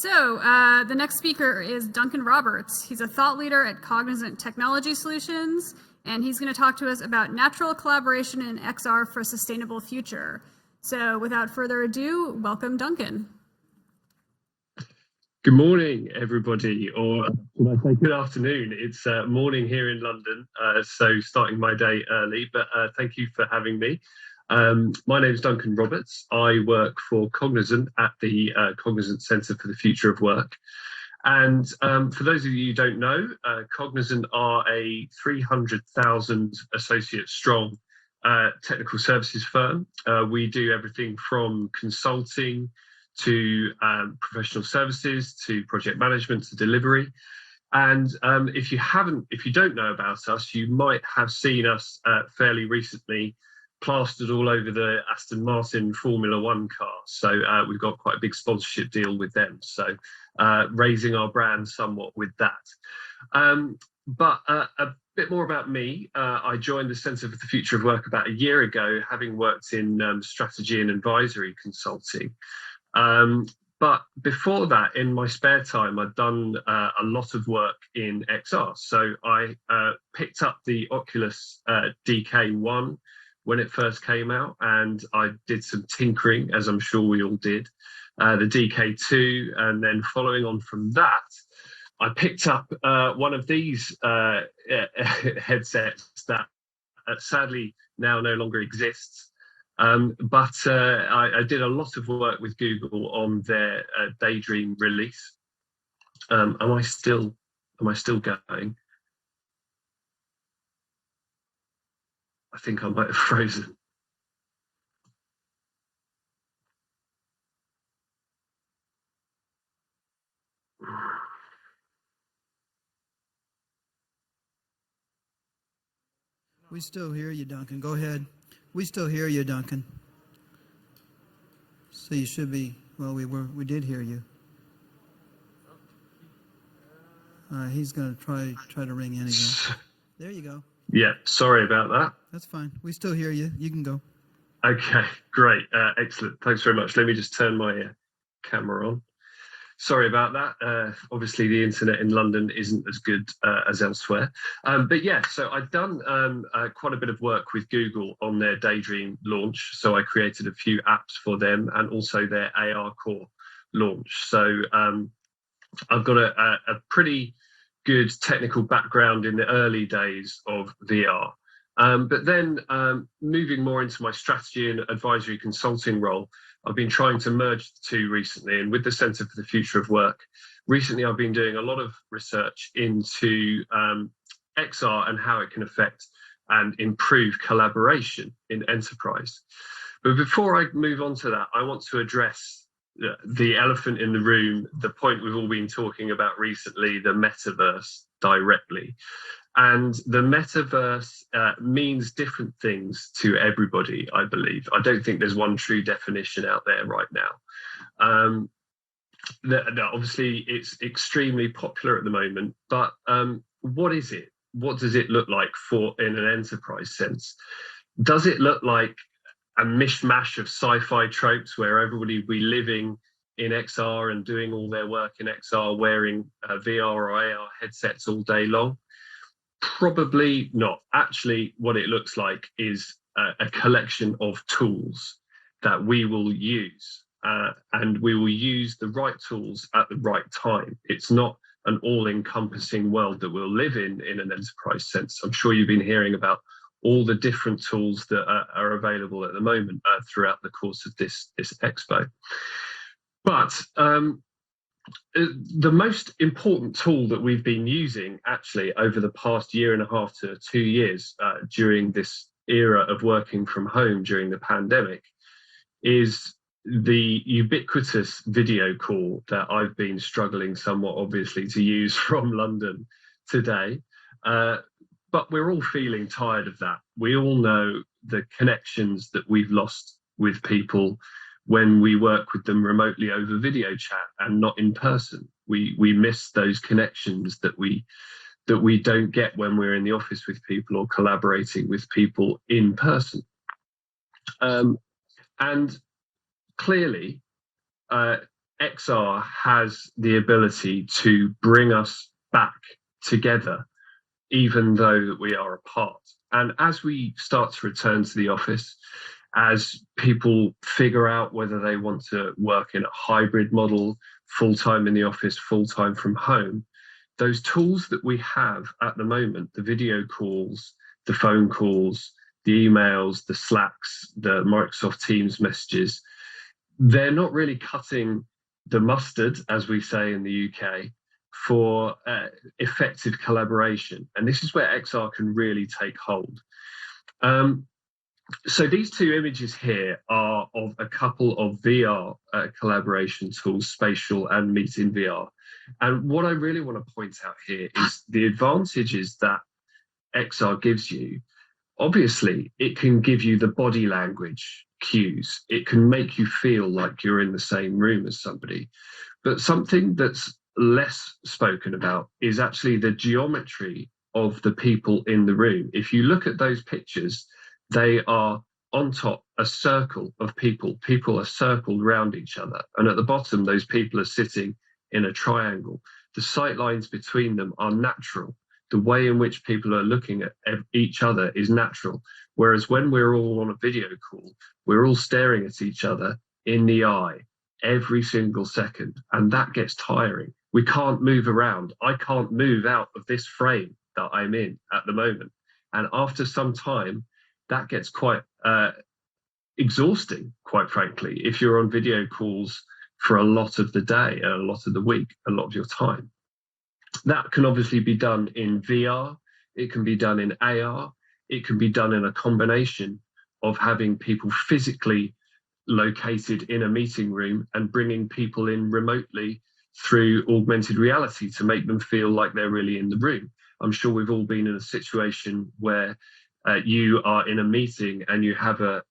The next speaker is Duncan Roberts. He's a thought leader at Cognizant Technology Solutions, and he's going to talk to us about natural collaboration in XR for a sustainable future. So without further ado, welcome, Duncan. Good morning, everybody, or should I say good afternoon? It's morning here in London, so starting my day early, but thank you for having me. My name is Duncan Roberts. I work for Cognizant at the Cognizant Centre for the Future of Work. And for those of you who don't know, Cognizant are a 300,000 associate strong technical services firm. We do everything from consulting to professional services, to project management, to delivery. And if you don't know about us, you might have seen us fairly recently plastered all over the Aston Martin Formula One car. So we've got quite a big sponsorship deal with them. So raising our brand somewhat with that. But a bit more about me. I joined the Centre for the Future of Work about a year ago, having worked in strategy and advisory consulting. But before that, in my spare time, I'd done a lot of work in XR. So I picked up the Oculus DK1 when it first came out, and I did some tinkering, as I'm sure we all did, the DK2, and then following on from that, I picked up one of these headsets that sadly now no longer exists. But I did a lot of work with Google on their Daydream release. Am I still going? I think I might have frozen. We still hear you, Duncan. Go ahead. We still hear you, Duncan. So you should be. Well, we did hear you. He's going to try to ring in again. There you go. Yeah, sorry about that. That's fine. We still hear you. You can go. Okay, great. Excellent. Thanks very much. Let me just turn my camera on. Sorry about that. Obviously, the internet in London isn't as good as elsewhere. But yeah, so I've done quite a bit of work with Google on their Daydream launch. So I created a few apps for them and also their AR Core launch. So I've got a pretty good technical background in the early days of VR. But then moving more into my strategy and advisory consulting role, I've been trying to merge the two recently. And with the Centre for the Future of Work, recently I've been doing a lot of research into XR and how it can affect and improve collaboration in enterprise. But before I move on to that, I want to address the elephant in the room, the point we've all been talking about recently, the metaverse, directly. And the metaverse means different things to everybody, I believe. I don't think there's one true definition out there right now. Obviously, it's extremely popular at the moment, but what is it? What does it look like in an enterprise sense? Does it look like a mishmash of sci-fi tropes where everybody will be living in XR and doing all their work in XR, wearing VR or AR headsets all day long? Probably not. Actually, what it looks like is a collection of tools that we will use, and we will use the right tools at the right time. It's not an all-encompassing world that we'll live in an enterprise sense. I'm sure you've been hearing about all the different tools that are available at the moment throughout the course of this expo. But the most important tool that we've been using actually over the past year and a half to 2 years during this era of working from home during the pandemic is the ubiquitous video call that I've been struggling somewhat obviously to use from London today. But we're all feeling tired of that. We all know the connections that we've lost with people when we work with them remotely over video chat and not in person. We miss those connections that we don't get when we're in the office with people or collaborating with people in person. And clearly, XR has the ability to bring us back together, even though we are apart. And as we start to return to the office, as people figure out whether they want to work in a hybrid model, full-time in the office, full-time from home, those tools that we have at the moment, the video calls, the phone calls, the emails, the Slacks, the Microsoft Teams messages, they're not really cutting the mustard, as we say in the UK, for effective collaboration. And this is where XR can really take hold. So these two images here are of a couple of VR collaboration tools, Spatial and Meet in VR. And what I really want to point out here is the advantages that XR gives you. Obviously, it can give you the body language cues. It can make you feel like you're in the same room as somebody. But something that's less spoken about is actually the geometry of the people in the room. If you look at those pictures, they are on top a circle of people. People are circled around each other. And at the bottom, those people are sitting in a triangle. The sight lines between them are natural. The way in which people are looking at each other is natural. Whereas when we're all on a video call, we're all staring at each other in the eye every single second. And that gets tiring. We can't move around. I can't move out of this frame that I'm in at the moment. And after some time, that gets quite exhausting, quite frankly, if you're on video calls for a lot of the day, a lot of the week, a lot of your time. That can obviously be done in VR, it can be done in AR, it can be done in a combination of having people physically located in a meeting room and bringing people in remotely through augmented reality to make them feel like they're really in the room. I'm sure we've all been in a situation where you are in a meeting and you have a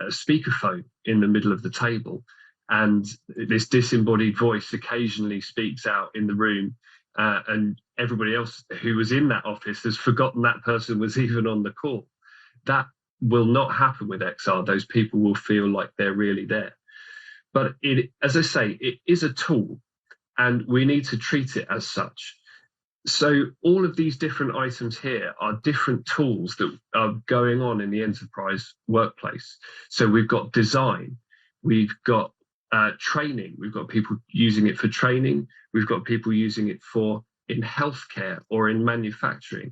speakerphone in the middle of the table, and this disembodied voice occasionally speaks out in the room, and everybody else who was in that office has forgotten that person was even on the call. That will not happen with XR. Those people will feel like they're really there. But it, as I say, it is a tool, and we need to treat it as such. So all of these different items here are different tools that are going on in the enterprise workplace. So we've got design, we've got training, we've got people using it for training, we've got people using it for in healthcare or in manufacturing.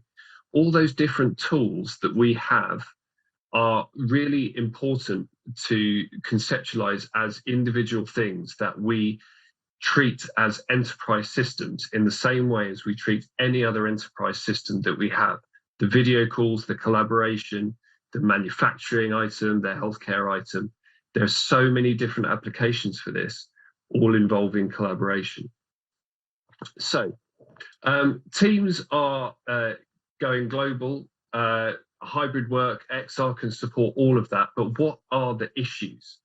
All those different tools that we have are really important to conceptualize as individual things that we treat as enterprise systems in the same way as we treat any other enterprise system that we have. The video calls, the collaboration, the manufacturing item, the healthcare item. There are so many different applications for this, all involving collaboration. So teams are going global, hybrid work, XR can support all of that, but what are the issues?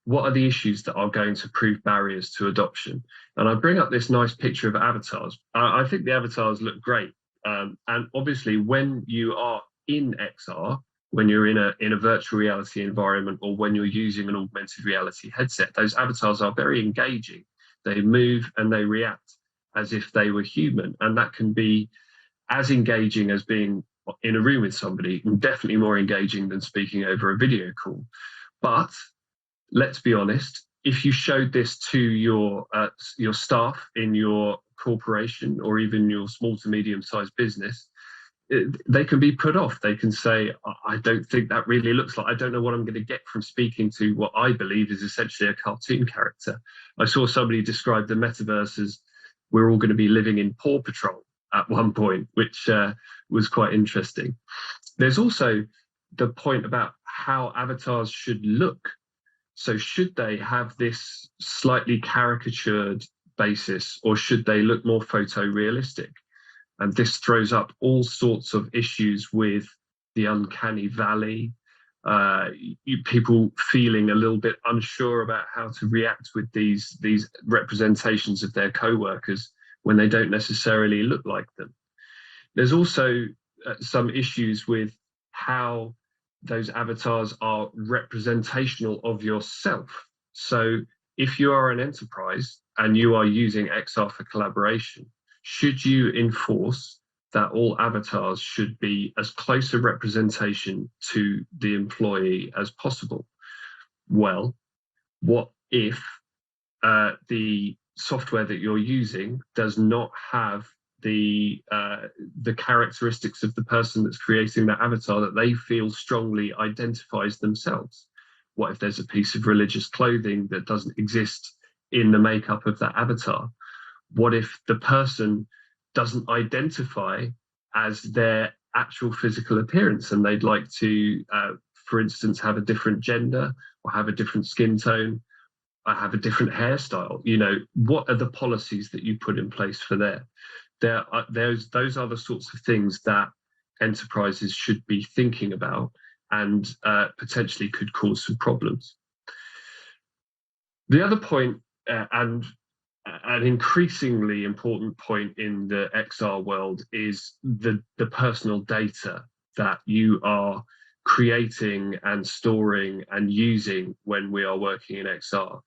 What are the issues that are going to prove barriers to adoption? And I bring up this nice picture of avatars. I think the avatars look great. And obviously when you are in XR, when you're in a virtual reality environment, or when you're using an augmented reality headset, those avatars are very engaging. They move and they react as if they were human. And that can be as engaging as being in a room with somebody, and definitely more engaging than speaking over a video call. But let's be honest, if you showed this to your staff in your corporation or even your small to medium-sized business, they can be put off. They can say, I don't think that really looks like, I don't know what I'm going to get from speaking to what I believe is essentially a cartoon character. I saw somebody describe the metaverse as we're all going to be living in Paw Patrol at one point, which was quite interesting. There's also the point about how avatars should look. So should they have this slightly caricatured basis, or should they look more photorealistic? And this throws up all sorts of issues with the uncanny valley, people feeling a little bit unsure about how to react with these representations of their co-workers when they don't necessarily look like them. There's also some issues with how those avatars are representational of yourself. So if you are an enterprise and you are using XR for collaboration, should you enforce that all avatars should be as close a representation to the employee as possible? Well, what if the software that you're using does not have the characteristics of the person that's creating that avatar that they feel strongly identifies themselves? What if there's a piece of religious clothing that doesn't exist in the makeup of that avatar? What if the person doesn't identify as their actual physical appearance and they'd like to, for instance, have a different gender or have a different skin tone, or have a different hairstyle? You know, what are the policies that you put in place for there? Those are the sorts of things that enterprises should be thinking about and potentially could cause some problems. The other point, and an increasingly important point in the XR world, is the personal data that you are creating and storing and using when we are working in XR.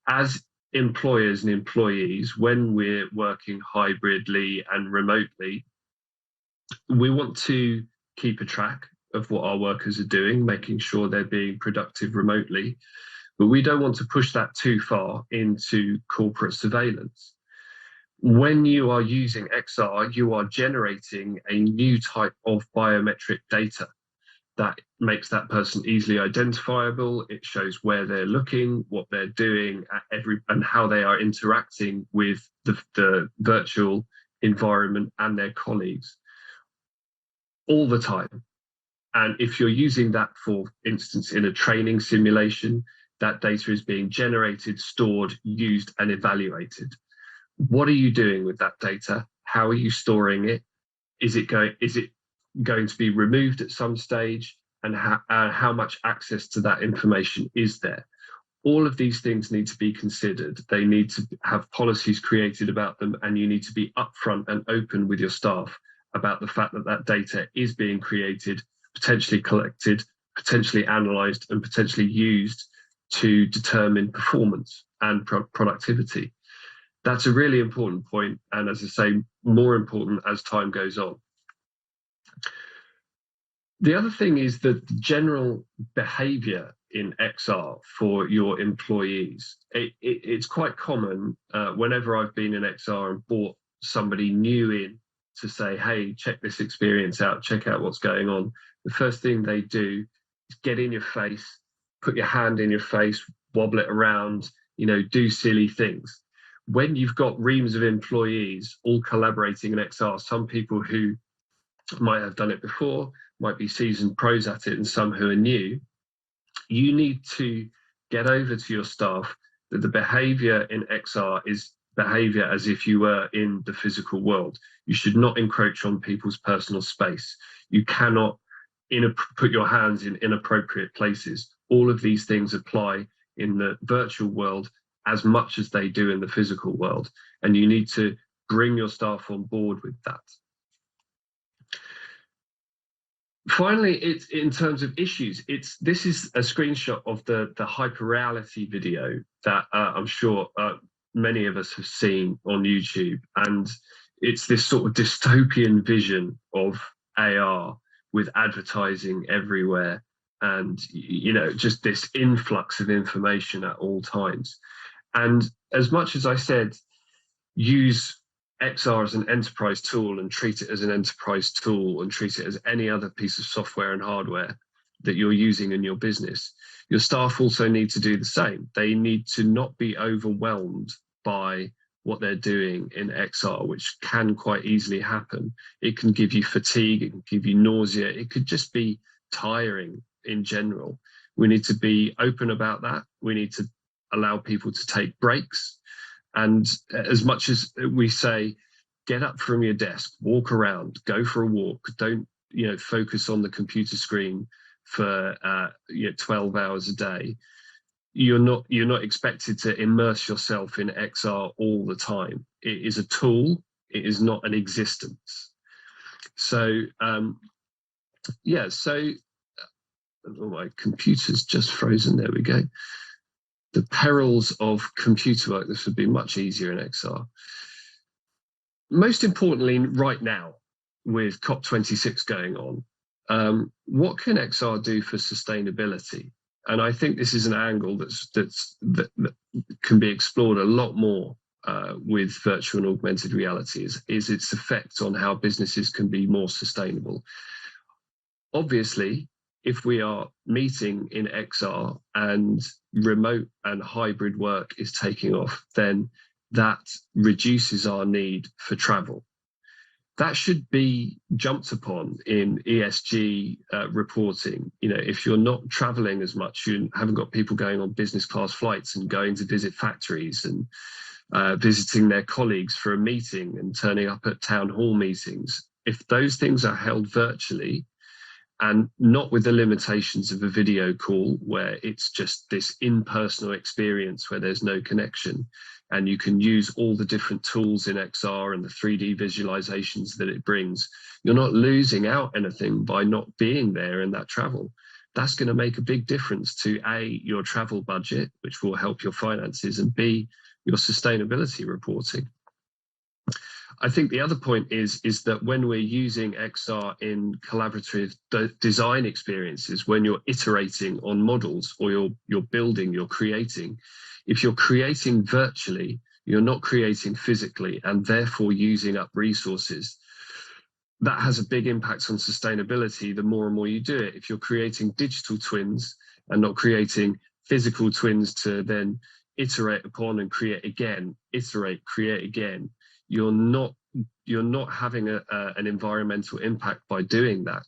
As employers and employees, when we're working hybridly and remotely, we want to keep a track of what our workers are doing, making sure they're being productive remotely. But we don't want to push that too far into corporate surveillance. When you are using XR, you are generating a new type of biometric data that makes that person easily identifiable. It shows where they're looking, what they're doing, and how they are interacting with the virtual environment and their colleagues all the time. And if you're using that, for instance, in a training simulation, that data is being generated, stored, used, and evaluated. What are you doing with that data? How are you storing it? Is it going to be removed at some stage? And how much access to that information is there? All of these things need to be considered. They need to have policies created about them, and you need to be upfront and open with your staff about the fact that that data is being created, potentially collected, potentially analysed, and potentially used to determine performance and productivity. That's a really important point, and as I say, more important as time goes on. The other thing is that the general behavior in XR for your employees. It's quite common whenever I've been in XR and brought somebody new in to say, hey, check this experience out, check out what's going on. The first thing they do is get in your face, put your hand in your face, wobble it around, you know, do silly things. When you've got reams of employees all collaborating in XR, some people who might have done it before, might be seasoned pros at it, and some who are new, you need to get over to your staff that the behavior in XR is behavior as if you were in the physical world. You should not encroach on people's personal space. You cannot put your hands in inappropriate places. All of these things apply in the virtual world as much as they do in the physical world, and you need to bring your staff on board with that. Finally, it's in terms of issues. This is a screenshot of the hyperreality video that I'm sure many of us have seen on YouTube, and it's this sort of dystopian vision of AR with advertising everywhere, and you know, just this influx of information at all times. And as much as I said, use XR as an enterprise tool and treat it as an enterprise tool and treat it as any other piece of software and hardware that you're using in your business, your staff also need to do the same. They need to not be overwhelmed by what they're doing in XR, which can quite easily happen. It can give you fatigue, it can give you nausea, it could just be tiring in general. We need to be open about that. We need to allow people to take breaks. And as much as we say, get up from your desk, walk around, go for a walk, don't, you know, focus on the computer screen for 12 hours a day. You're not expected to immerse yourself in XR all the time. It is a tool. It is not an existence. So yeah. So oh, my computer's just frozen. There we go. the perils of computer work. This would be much easier in XR. Most importantly, right now, with COP26 going on, what can XR do for sustainability? And I think this is an angle that can be explored a lot more with virtual and augmented reality, is its effect on how businesses can be more sustainable. Obviously, if we are meeting in XR and remote and hybrid work is taking off, then that reduces our need for travel. That should be jumped upon in ESG reporting. You know, if you're not traveling as much, you haven't got people going on business class flights and going to visit factories and visiting their colleagues for a meeting and turning up at town hall meetings. If those things are held virtually and not with the limitations of a video call where it's just this impersonal experience where there's no connection, and you can use all the different tools in XR and the 3D visualizations that it brings, you're not losing out anything by not being there in that travel. That's going to make a big difference to A, your travel budget, which will help your finances, and B, your sustainability reporting. I think the other point is that when we're using XR in collaborative design experiences, when you're iterating on models or you're building, you're creating, if you're creating virtually, you're not creating physically and therefore using up resources. That has a big impact on sustainability the more and more you do it. If you're creating digital twins and not creating physical twins to then iterate upon and create again, iterate, create again, you're not having an environmental impact by doing that.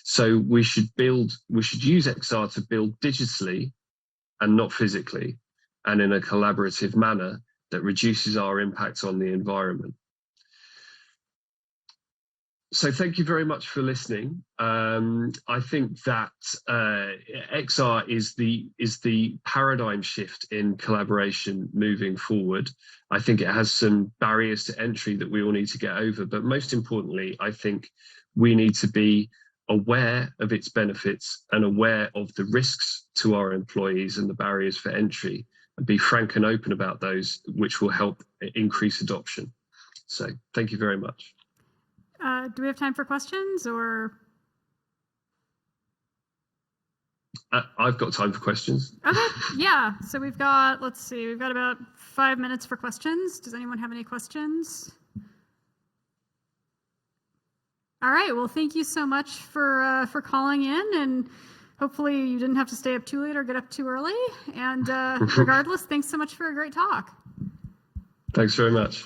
So we should use XR to build digitally and not physically, and in a collaborative manner that reduces our impact on the environment. So thank you very much for listening. I think that XR is the paradigm shift in collaboration moving forward. I think it has some barriers to entry that we all need to get over, but most importantly, I think we need to be aware of its benefits and aware of the risks to our employees and the barriers for entry, and be frank and open about those, which will help increase adoption. So thank you very much. Do we have time for questions, or? I've got time for questions. Okay, yeah. So we've got, let's see, we've got about 5 minutes for questions. Does anyone have any questions? All right, well, thank you so much for calling in, and hopefully you didn't have to stay up too late or get up too early. And regardless, thanks so much for a great talk. Thanks very much.